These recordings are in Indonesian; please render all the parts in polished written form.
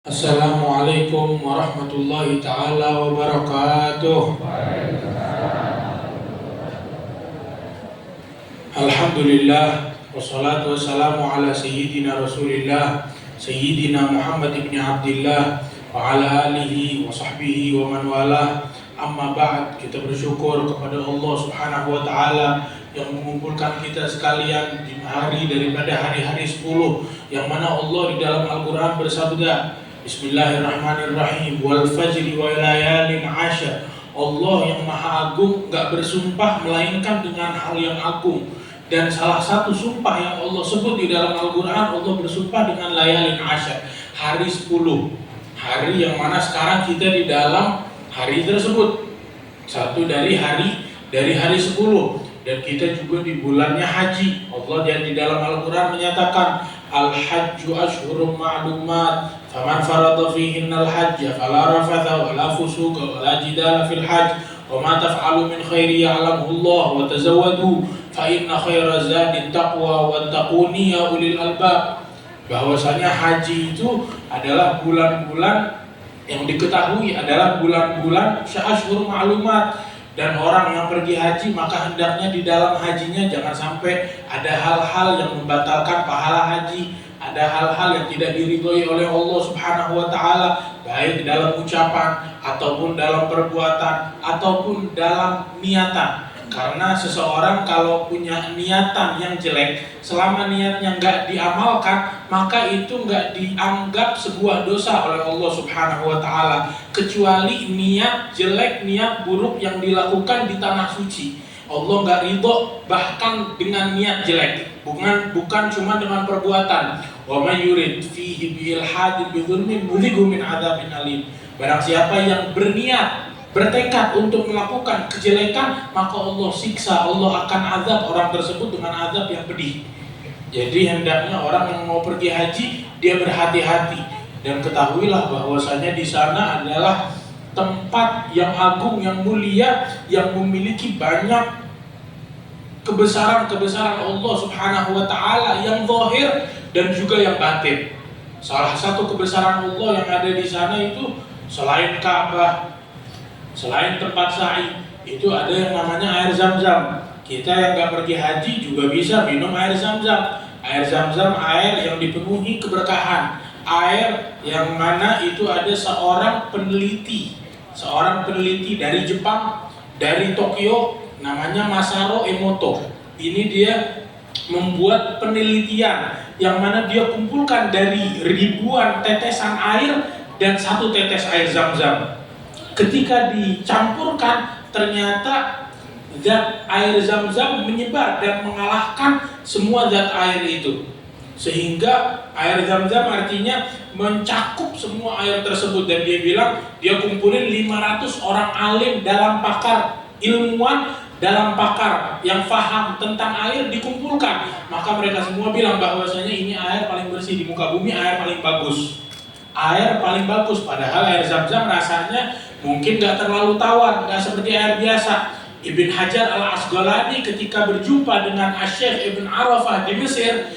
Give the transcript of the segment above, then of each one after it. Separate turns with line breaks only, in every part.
Assalamualaikum warahmatullahi ta'ala wabarakatuh. Alhamdulillah wassalatu wassalamu ala sayyidina rasulillah sayyidina Muhammad ibn Abdillah wa ala alihi wa sahbihi wa man walah. Amma ba'd, kita bersyukur kepada Allah subhanahu wa ta'ala yang mengumpulkan kita sekalian di hari daripada hari-hari 10, yang mana Allah di dalam Al-Quran bersabda, Bismillahirrahmanirrahim, wal fajri wa layalin ashar. Allah yang maha agung gak bersumpah melainkan dengan hal yang agung. Dan salah satu sumpah yang Allah sebut di dalam Al-Quran, Allah bersumpah dengan layalin ashar, hari 10. Hari yang mana sekarang kita di dalam hari tersebut, satu dari hari 10. Dan kita juga di bulannya haji. Allah di dalam Al-Quran menyatakan, Al-hajju ashhurum ma'lumat, faman farada fihinna al-hajja fala rafatha wala fusuqa wala jidala fil hajj wa ma taf'alu min khairi ya'lamuhu Allah wa tazawwadu fa inna khaira zadi taqwa wattaquni ya ulil albab. Bahwasanya haji itu adalah bulan-bulan yang diketahui adalah bulan-bulan ashhur ma'lumat, dan orang yang pergi haji maka hendaknya di dalam hajinya jangan sampai ada hal-hal yang membatalkan pahala haji, ada hal-hal yang tidak diridhoi oleh Allah subhanahu wa ta'ala, baik dalam ucapan ataupun dalam perbuatan ataupun dalam niatan. Karena seseorang kalau punya niatan yang jelek, selama niatnya nggak diamalkan, maka itu nggak dianggap sebuah dosa oleh Allah subhanahu wa ta'ala, kecuali niat jelek, niat buruk yang dilakukan di tanah suci. Allah nggak ridho bahkan dengan niat jelek, bukan cuma dengan perbuatan. Wa may yurid fihi bil hadin bi dzulmin nudzighu min adzabin alim. Barang siapa yang bertekad untuk melakukan kejelekan, maka Allah siksa, Allah akan azab orang tersebut dengan azab yang pedih. Jadi hendaknya orang yang mau pergi haji, dia berhati-hati. Dan ketahuilah bahwasanya di sana adalah tempat yang agung, yang mulia, yang memiliki banyak kebesaran-kebesaran Allah subhanahu wa ta'ala yang zahir dan juga yang batin. Salah satu kebesaran Allah yang ada di sana itu, selain Ka'bah, selain tempat sa'i, itu ada yang namanya air Zam-Zam. Kita yang gak pergi haji juga bisa minum air Zam-Zam. Air Zam-Zam air yang dipenuhi keberkahan, air yang mana itu ada seorang peneliti dari Jepang, dari Tokyo, namanya Masaru Emoto. Ini dia membuat penelitian yang mana dia kumpulkan dari ribuan tetesan air dan satu tetes air Zam-Zam. Ketika dicampurkan, ternyata zat air Zam-Zam menyebar dan mengalahkan semua zat air itu. Sehingga air Zam-Zam artinya mencakup semua air tersebut. Dan dia bilang, dia kumpulin 500 orang alim dalam pakar, ilmuwan dalam pakar yang faham tentang air dikumpulkan. Maka mereka semua bilang bahwasanya ini air paling bersih di muka bumi, air paling bagus. Air paling bagus, padahal air Zam-Zam rasanya mungkin gak terlalu tawar, gak seperti air biasa. Ibn Hajar al-Asqalani ketika berjumpa dengan Asy-Syaikh Ibn Arafah di Mesir,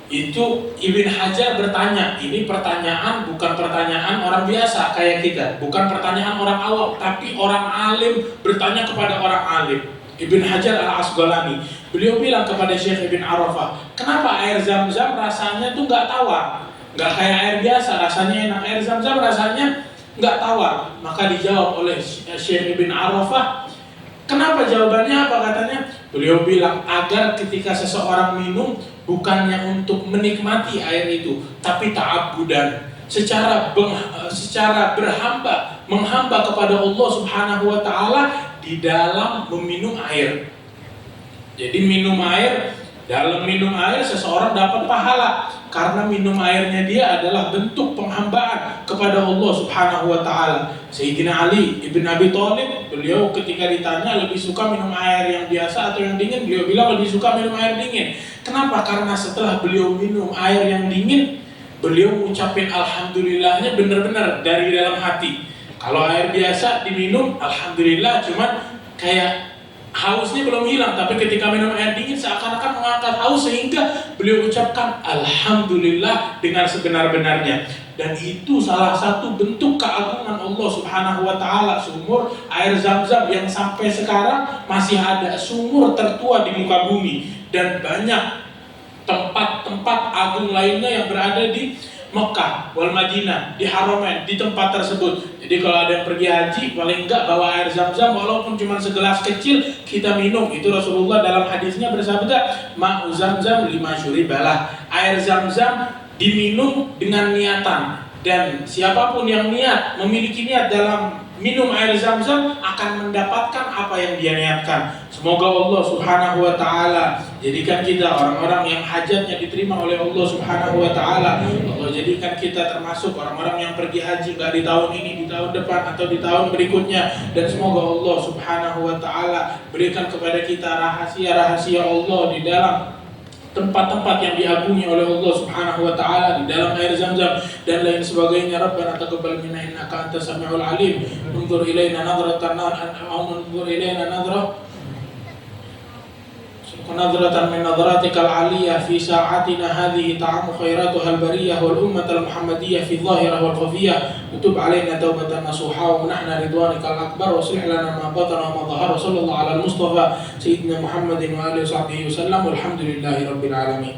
itu Ibn Hajar bertanya, ini pertanyaan bukan pertanyaan orang biasa kayak kita, bukan pertanyaan orang awam, tapi orang alim bertanya kepada orang alim. Ibn Hajar al-Asqalani, beliau bilang kepada Syekh Ibn Arafah, kenapa air Zam-Zam rasanya tuh gak tawar, gak kayak air biasa, rasanya enak, air Zam-Zam rasanya nggak tawar? Maka dijawab oleh Syekh Ibn Arafah, kenapa? Jawabannya apa? Katanya, beliau bilang agar ketika seseorang minum bukannya untuk menikmati air itu, tapi ta'abbudan, secara menghamba kepada Allah subhanahu wa ta'ala di dalam meminum air. Jadi dalam minum air seseorang dapat pahala, karena minum airnya dia adalah bentuk penghambaan kepada Allah subhanahu wa ta'ala. Sayyidina Ali ibn Abi Thalib, beliau ketika ditanya lebih suka minum air yang biasa atau yang dingin, beliau bilang lebih suka minum air dingin. Kenapa? Karena setelah beliau minum air yang dingin, beliau ngucapin alhamdulillahnya benar-benar dari dalam hati. Kalau air biasa diminum alhamdulillah cuman kayak hausnya belum hilang, tapi ketika minum air dingin seakan-akan mengangkat haus, sehingga beliau ucapkan Alhamdulillah dengan sebenar-benarnya. Dan itu salah satu bentuk keagungan Allah Subhanahu wa Ta'ala. Sumur air Zam-Zam yang sampai sekarang masih ada, sumur tertua di muka bumi, dan banyak tempat-tempat agung lainnya yang berada di Mekah wal Madinah, di Haramain, di tempat tersebut. Jadi kalau ada yang pergi haji, paling enggak bawa air Zam-Zam, walaupun cuma segelas kecil, kita minum. Itu Rasulullah dalam hadisnya bersabda, ma'u Zam-Zam lima syuribalah. Air Zam-Zam diminum dengan niatan, dan siapapun yang niat, memiliki niat dalam minum air Zam-Zam akan mendapatkan apa yang dia niatkan. Semoga Allah Subhanahu wa Ta'ala jadikan kita orang-orang yang hajatnya diterima oleh Allah Subhanahu wa Ta'ala. Allah jadikan kita termasuk orang-orang yang pergi haji gak di tahun ini, di tahun depan, atau di tahun berikutnya. Dan semoga Allah Subhanahu wa Ta'ala berikan kepada kita rahasia-rahasia Allah di dalam tempat-tempat yang diagungi oleh Allah Subhanahu wa Ta'ala, di dalam air Zam-Zam dan lain sebagainya. Rabbana taqabbal minna innaka antas samiul alim. Unzur ilaina nadratan unzur ilaina nadratan min nadratikal aliyah fi sa'atina hadhihi ta'amu khairatuhal bariyah wal ummatal muhammadiyah fi dhahirah wal khafiyah. Utub alaina taubatan nasuha wa nahna ridwanikal akbar wa aslih lana ma batana wa ma dhahara. Sallallahu ala al-mustafa sayyidina Muhammadin wa alihi wa sahbihi wa sallam. Walhamdulillahi rabbil alamin.